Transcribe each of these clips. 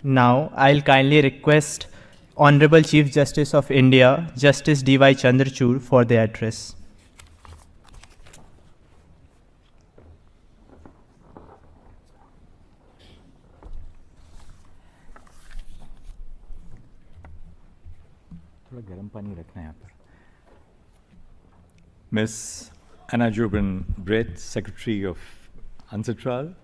Now, I'll kindly request Honorable Chief Justice of India, Justice D.Y. Chandrachud, for the address. Ms. Anna Jubin Brett, Secretary of UNCITRAL,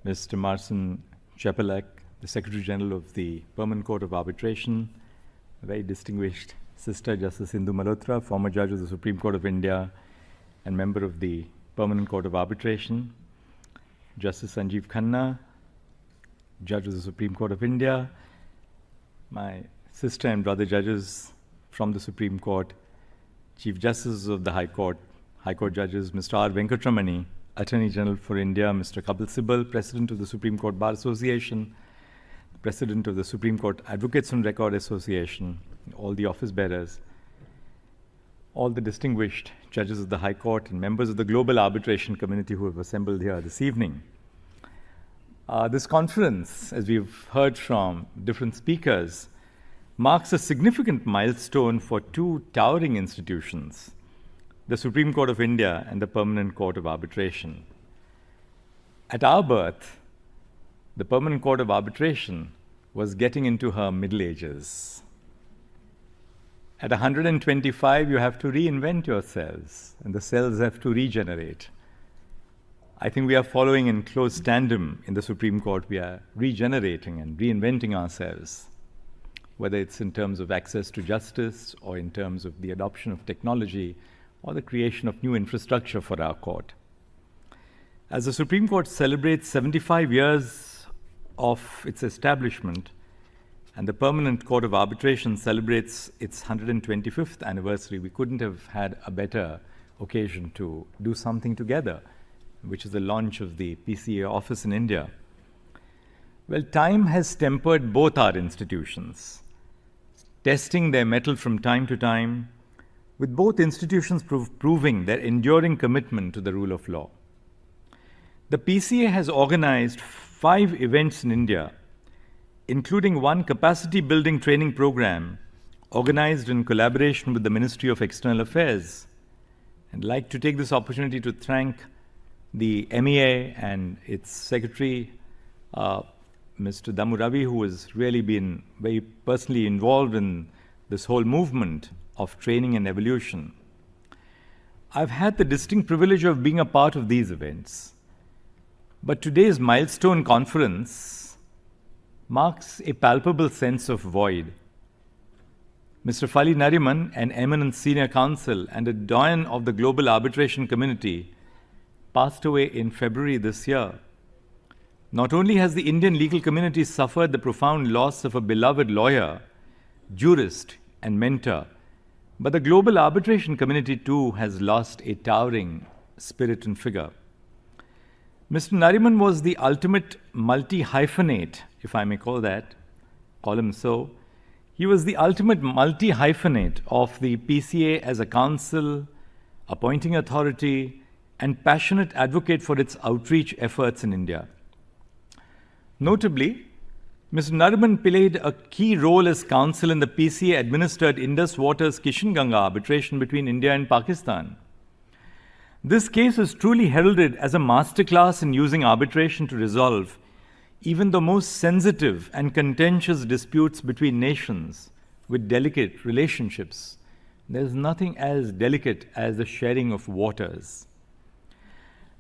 Mr. Marcin Chapelak, the Secretary General of the Permanent Court of Arbitration, a very distinguished sister, Justice Indu Malhotra, former Judge of the Supreme Court of India and member of the Permanent Court of Arbitration, Justice Sanjeev Khanna, Judge of the Supreme Court of India, my sister and brother judges from the Supreme Court, Chief Justices of the High Court Judges, Mr. R. Venkatramani, Attorney General for India, Mr. Kapil Sibal, President of the Supreme Court Bar Association, President of the Supreme Court Advocates on Record Association, all the office bearers, all the distinguished judges of the High Court and members of the global arbitration community who have assembled here this evening. This conference, as we've heard from different speakers, marks a significant milestone for two towering institutions, the Supreme Court of India and the Permanent Court of Arbitration. At our birth, the Permanent Court of Arbitration was getting into her middle ages. At 125, you have to reinvent yourselves, and the cells have to regenerate. I think we are following in close tandem in the Supreme Court. We are regenerating and reinventing ourselves, whether it's in terms of access to justice or in terms of the adoption of technology or the creation of new infrastructure for our court. As the Supreme Court celebrates 75 years of its establishment, and the Permanent Court of Arbitration celebrates its 125th anniversary, we couldn't have had a better occasion to do something together, which is the launch of the PCA office in India. Well, time has tempered both our institutions, testing their mettle from time to time, with both institutions proving their enduring commitment to the rule of law. The PCA has organized 5 events in India, including one capacity-building training program organized in collaboration with the Ministry of External Affairs. I'd like to take this opportunity to thank the MEA and its secretary, Mr. Damu Ravi, who has really been very personally involved in this whole movement of training and evolution. I've had the distinct privilege of being a part of these events. But today's milestone conference marks a palpable sense of void. Mr. Fali Nariman, an eminent senior counsel and a doyen of the global arbitration community, passed away in February this year. Not only has the Indian legal community suffered the profound loss of a beloved lawyer, jurist, and mentor, but the global arbitration community too has lost a towering spirit and figure. Mr. Nariman was the ultimate multi-hyphenate, if I may call him so. He was the ultimate multi-hyphenate of the PCA as a council, appointing authority, and passionate advocate for its outreach efforts in India. Notably, Mr. Nariman played a key role as counsel in the PCA-administered Indus Waters Kishanganga arbitration between India and Pakistan. This case is truly heralded as a masterclass in using arbitration to resolve even the most sensitive and contentious disputes between nations with delicate relationships. There's nothing as delicate as the sharing of waters.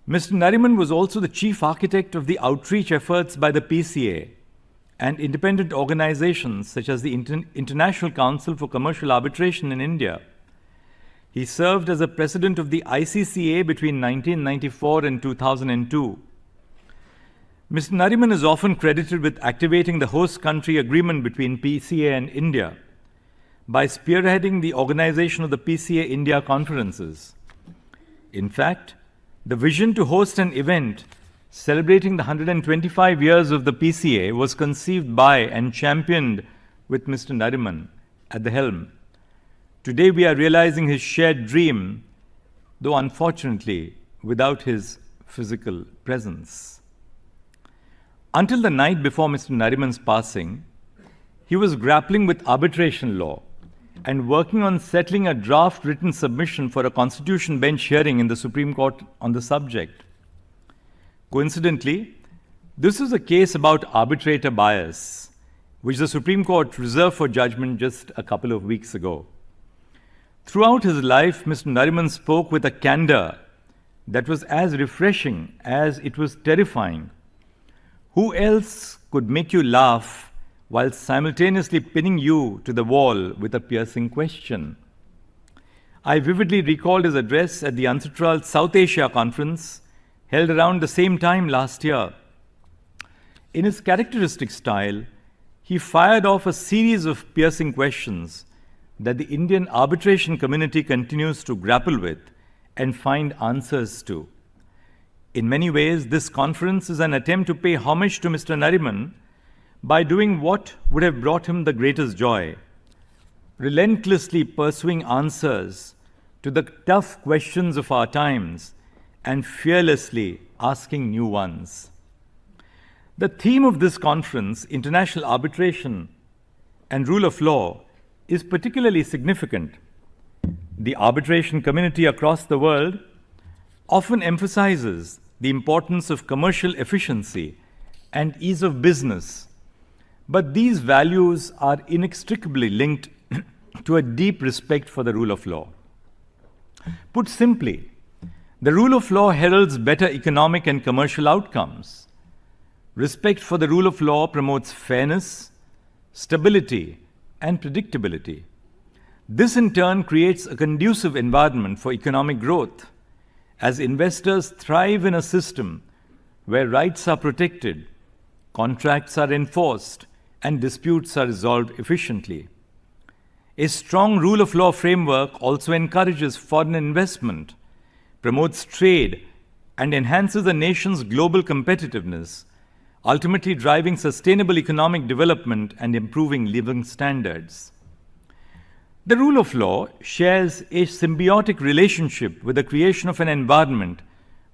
Mr. Nariman was also the chief architect of the outreach efforts by the PCA and independent organizations such as the International Council for Commercial Arbitration in India. He served as a president of the ICCA between 1994 and 2002. Mr. Nariman is often credited with activating the host country agreement between PCA and India by spearheading the organization of the PCA India conferences. In fact, the vision to host an event celebrating the 125 years of the PCA was conceived by and championed with Mr. Nariman at the helm. Today we are realizing his shared dream, though unfortunately without his physical presence. Until the night before Mr. Nariman's passing, he was grappling with arbitration law and working on settling a draft written submission for a constitution bench hearing in the Supreme Court on the subject. Coincidentally, this is a case about arbitrator bias, which the Supreme Court reserved for judgment just a couple of weeks ago. Throughout his life, Mr. Nariman spoke with a candor that was as refreshing as it was terrifying. Who else could make you laugh while simultaneously pinning you to the wall with a piercing question? I vividly recalled his address at the Uncitral South Asia Conference held around the same time last year. In his characteristic style, he fired off a series of piercing questions that the Indian arbitration community continues to grapple with and find answers to. In many ways, this conference is an attempt to pay homage to Mr. Nariman by doing what would have brought him the greatest joy, relentlessly pursuing answers to the tough questions of our times and fearlessly asking new ones. The theme of this conference, International Arbitration and Rule of Law, is particularly significant. The arbitration community across the world often emphasizes the importance of commercial efficiency and ease of business, but these values are inextricably linked to a deep respect for the rule of law. Put simply, the rule of law heralds better economic and commercial outcomes. Respect for the rule of law promotes fairness, stability, and predictability. This in turn creates a conducive environment for economic growth, as investors thrive in a system where rights are protected, contracts are enforced, and disputes are resolved efficiently. A strong rule of law framework also encourages foreign investment, promotes trade, and enhances a nation's global competitiveness, ultimately driving sustainable economic development and improving living standards. The rule of law shares a symbiotic relationship with the creation of an environment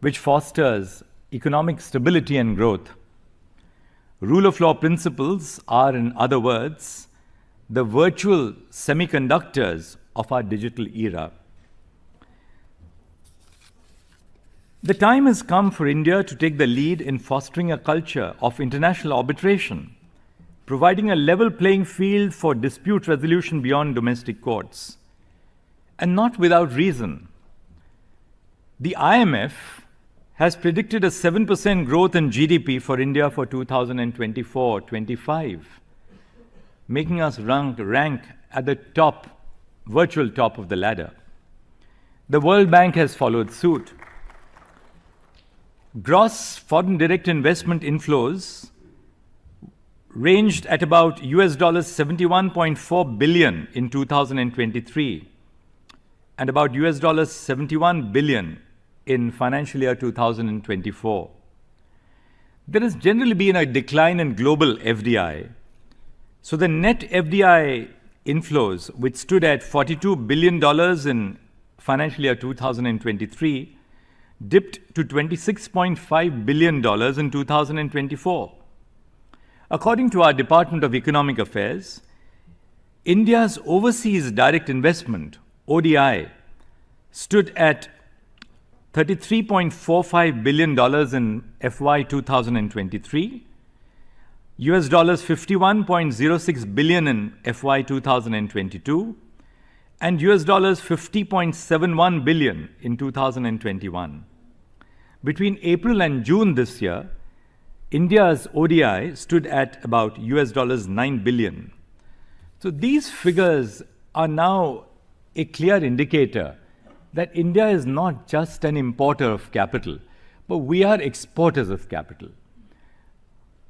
which fosters economic stability and growth. Rule of law principles are, in other words, the virtual semiconductors of our digital era. The time has come for India to take the lead in fostering a culture of international arbitration, providing a level playing field for dispute resolution beyond domestic courts. And not without reason. The IMF has predicted a 7% growth in GDP for India for 2024-25, making us rank at the top, virtual top of the ladder. The World Bank has followed suit. Gross foreign direct investment inflows ranged at about $71.4 billion in 2023 and about $71 billion in financial year 2024. There has generally been a decline in global FDI. So the net FDI inflows, which stood at $42 billion in financial year 2023, dipped to $26.5 billion in 2024. According to our Department of Economic Affairs, India's overseas direct investment, ODI, stood at $33.45 billion in FY 2023, US $51.06 billion in FY 2022, and US $50.71 billion in 2021. Between April and June this year, India's ODI stood at about US $9 billion. So these figures are now a clear indicator that India is not just an importer of capital, but we are exporters of capital.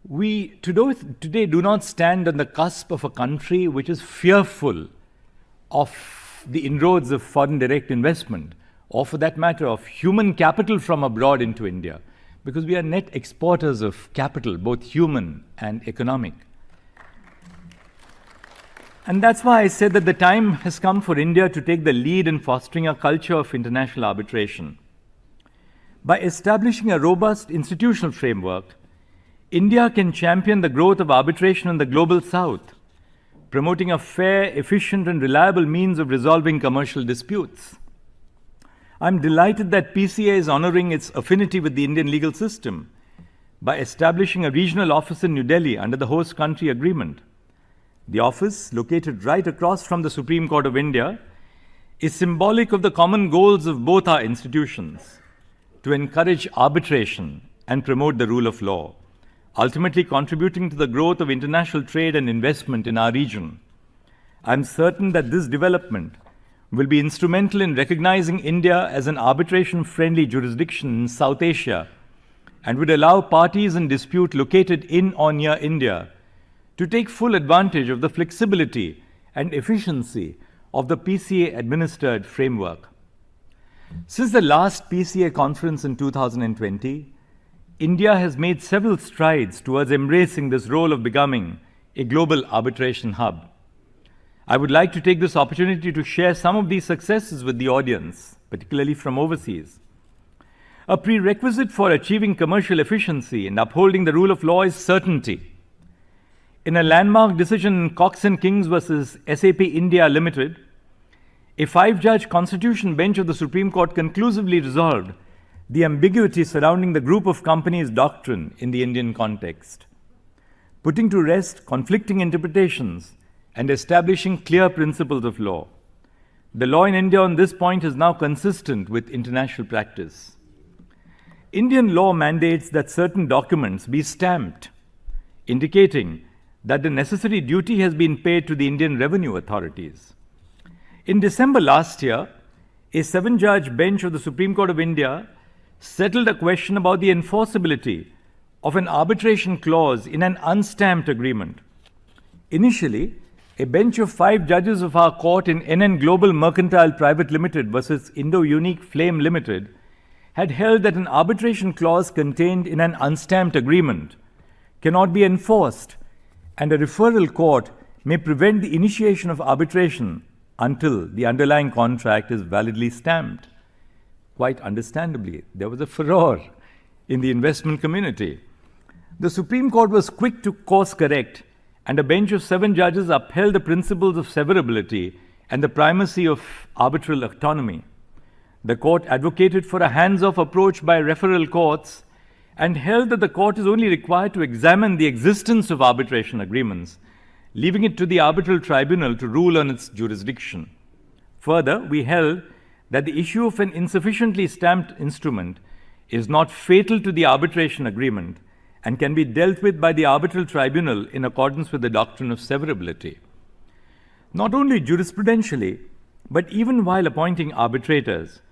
We today do not stand on the cusp of a country which is fearful of the inroads of foreign direct investment, or for that matter, of human capital from abroad into India, because we are net exporters of capital, both human and economic. And that's why I said that the time has come for India to take the lead in fostering a culture of international arbitration. By establishing a robust institutional framework, India can champion the growth of arbitration in the global south, promoting a fair, efficient, and reliable means of resolving commercial disputes. I'm delighted that PCA is honoring its affinity with the Indian legal system by establishing a regional office in New Delhi under the host country agreement. The office, located right across from the Supreme Court of India, is symbolic of the common goals of both our institutions to encourage arbitration and promote the rule of law, ultimately contributing to the growth of international trade and investment in our region. I'm certain that this development will be instrumental in recognizing India as an arbitration-friendly jurisdiction in South Asia and would allow parties in dispute located in or near India to take full advantage of the flexibility and efficiency of the PCA-administered framework. Since the last PCA conference in 2020, India has made several strides towards embracing this role of becoming a global arbitration hub. I would like to take this opportunity to share some of these successes with the audience, particularly from overseas. A prerequisite for achieving commercial efficiency and upholding the rule of law is certainty. In a landmark decision in Cox & Kings versus SAP India Limited, a 5-judge constitution bench of the Supreme Court conclusively resolved the ambiguity surrounding the group of companies doctrine in the Indian context, putting to rest conflicting interpretations and establishing clear principles of law. The law in India on this point is now consistent with international practice. Indian law mandates that certain documents be stamped, indicating that the necessary duty has been paid to the Indian revenue authorities. In December last year, a 7-judge bench of the Supreme Court of India settled a question about the enforceability of an arbitration clause in an unstamped agreement. Initially, a bench of 5 judges of our court in NN Global Mercantile Private Limited versus Indo-Unique Flame Limited had held that an arbitration clause contained in an unstamped agreement cannot be enforced, and a referral court may prevent the initiation of arbitration until the underlying contract is validly stamped. Quite understandably, there was a furor in the investment community. The Supreme Court was quick to course correct, and a bench of 7 judges upheld the principles of severability and the primacy of arbitral autonomy. The court advocated for a hands-off approach by referral courts and held that the court is only required to examine the existence of arbitration agreements, leaving it to the arbitral tribunal to rule on its jurisdiction. Further, we held that the issue of an insufficiently stamped instrument is not fatal to the arbitration agreement and can be dealt with by the arbitral tribunal in accordance with the doctrine of severability. Not only jurisprudentially, but even while appointing arbitrators,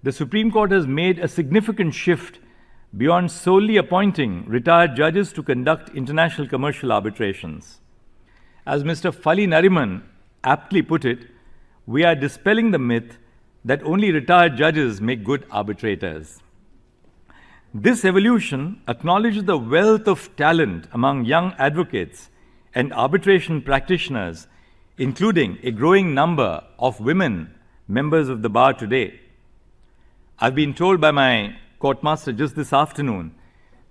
the Supreme Court has made a significant shift beyond solely appointing retired judges to conduct international commercial arbitrations. As Mr. Fali Nariman aptly put it, we are dispelling the myth that only retired judges make good arbitrators. This evolution acknowledges the wealth of talent among young advocates and arbitration practitioners, including a growing number of women members of the bar today. I've been told by my courtmaster just this afternoon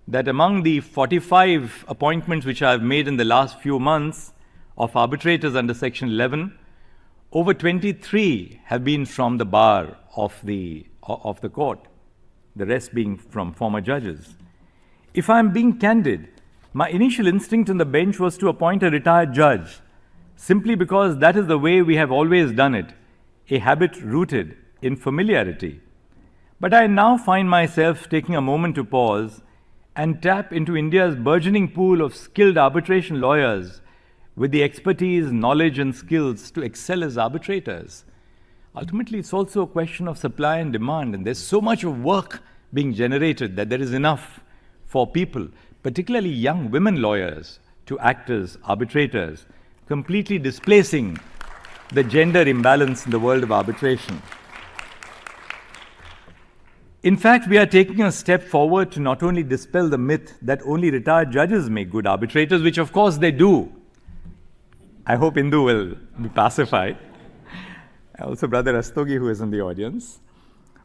that among the 45 appointments which I've made in the last few months of arbitrators under Section 11, over 23 have been from the bar of the court, the rest being from former judges. If I'm being candid, my initial instinct on the bench was to appoint a retired judge, simply because that is the way we have always done it, a habit rooted in familiarity. But I now find myself taking a moment to pause and tap into India's burgeoning pool of skilled arbitration lawyers with the expertise, knowledge, and skills to excel as arbitrators. Ultimately, it's also a question of supply and demand, and there's so much of work being generated that there is enough for people, particularly young women lawyers, to act as arbitrators, completely displacing the gender imbalance in the world of arbitration. In fact, we are taking a step forward to not only dispel the myth that only retired judges make good arbitrators, which of course they do. I hope Indu will be pacified. Also Brother Rastogi, who is in the audience.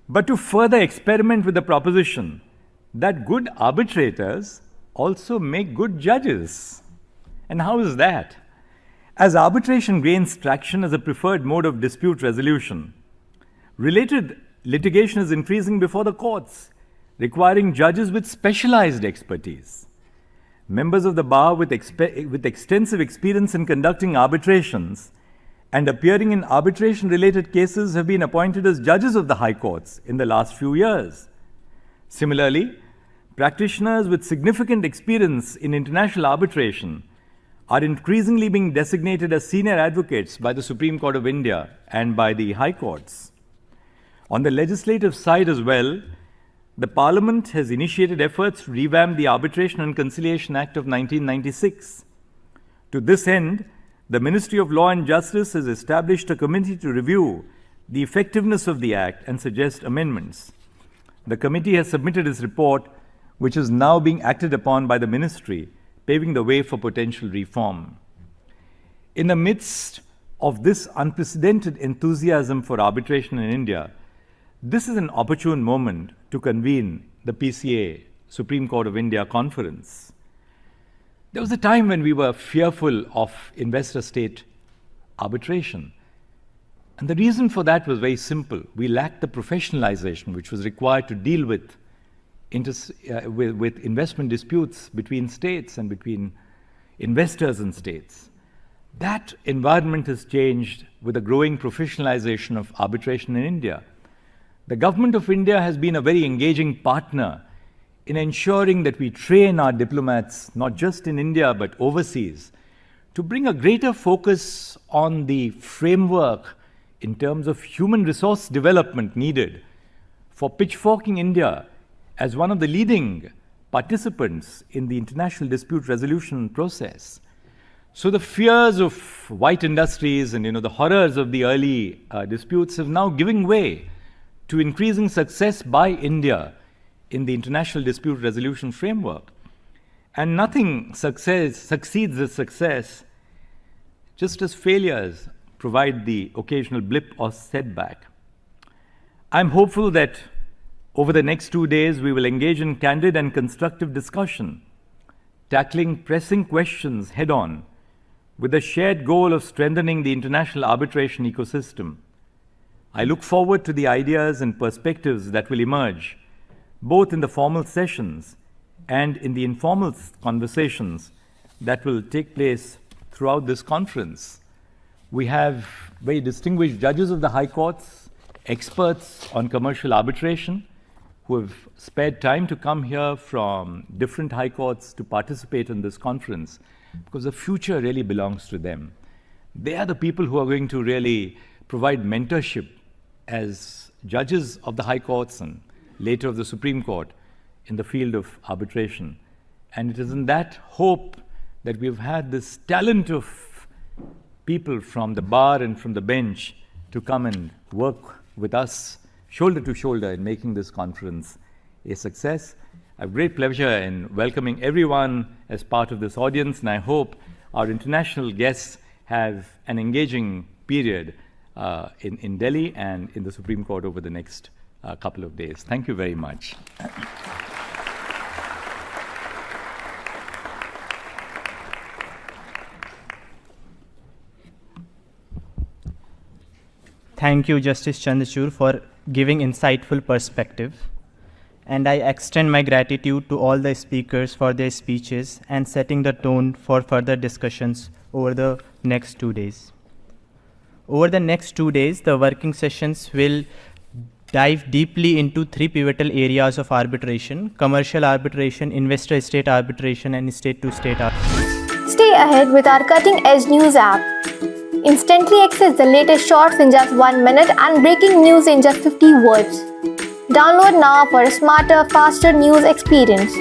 But to further experiment with the proposition that good arbitrators also make good judges. And how is that? As arbitration gains traction as a preferred mode of dispute resolution, related litigation is increasing before the courts, requiring judges with specialized expertise. Members of the bar with extensive experience in conducting arbitrations and appearing in arbitration-related cases have been appointed as judges of the high courts in the last few years. Similarly, practitioners with significant experience in international arbitration are increasingly being designated as senior advocates by the Supreme Court of India and by the high courts. On the legislative side as well, the Parliament has initiated efforts to revamp the Arbitration and Conciliation Act of 1996. To this end, the Ministry of Law and Justice has established a committee to review the effectiveness of the Act and suggest amendments. The committee has submitted its report, which is now being acted upon by the Ministry, paving the way for potential reform. In the midst of this unprecedented enthusiasm for arbitration in India, this is an opportune moment to convene the PCA, Supreme Court of India Conference. There was a time when we were fearful of investor-state arbitration. And the reason for that was very simple. We lacked the professionalization which was required to deal with investment disputes between states and between investors and states. That environment has changed with the growing professionalization of arbitration in India. The government of India has been a very engaging partner in ensuring that we train our diplomats, not just in India but overseas, to bring a greater focus on the framework in terms of human resource development needed for pitchforking India as one of the leading participants in the international dispute resolution process. So the fears of white industries and the horrors of the early disputes have now given way to increasing success by India in the international dispute resolution framework. And nothing succeeds as success just as failures provide the occasional blip or setback. I'm hopeful that over the next 2 days we will engage in candid and constructive discussion, tackling pressing questions head-on with the shared goal of strengthening the international arbitration ecosystem. I look forward to the ideas and perspectives that will emerge, both in the formal sessions and in the informal conversations that will take place throughout this conference. We have very distinguished judges of the high courts, experts on commercial arbitration, who have spared time to come here from different high courts to participate in this conference, because the future really belongs to them. They are the people who are going to really provide mentorship as judges of the high courts and later of the Supreme Court in the field of arbitration. And it is in that hope that we've had this talent of people from the bar and from the bench to come and work with us shoulder to shoulder in making this conference a success. I have great pleasure in welcoming everyone as part of this audience, and I hope our international guests have an engaging period in Delhi and in the Supreme Court over the next couple of days. Thank you very much. Thank you, Justice Chandrachud, for giving insightful perspective. And I extend my gratitude to all the speakers for their speeches and setting the tone for further discussions over the next 2 days. Over the next 2 days, the working sessions will dive deeply into 3 pivotal areas of arbitration: commercial arbitration, investor-state arbitration, and state-to-state arbitration. Stay ahead with our cutting-edge news app. Instantly access the latest shorts in just 1 minute and breaking news in just 50 words. Download now for a smarter, faster news experience.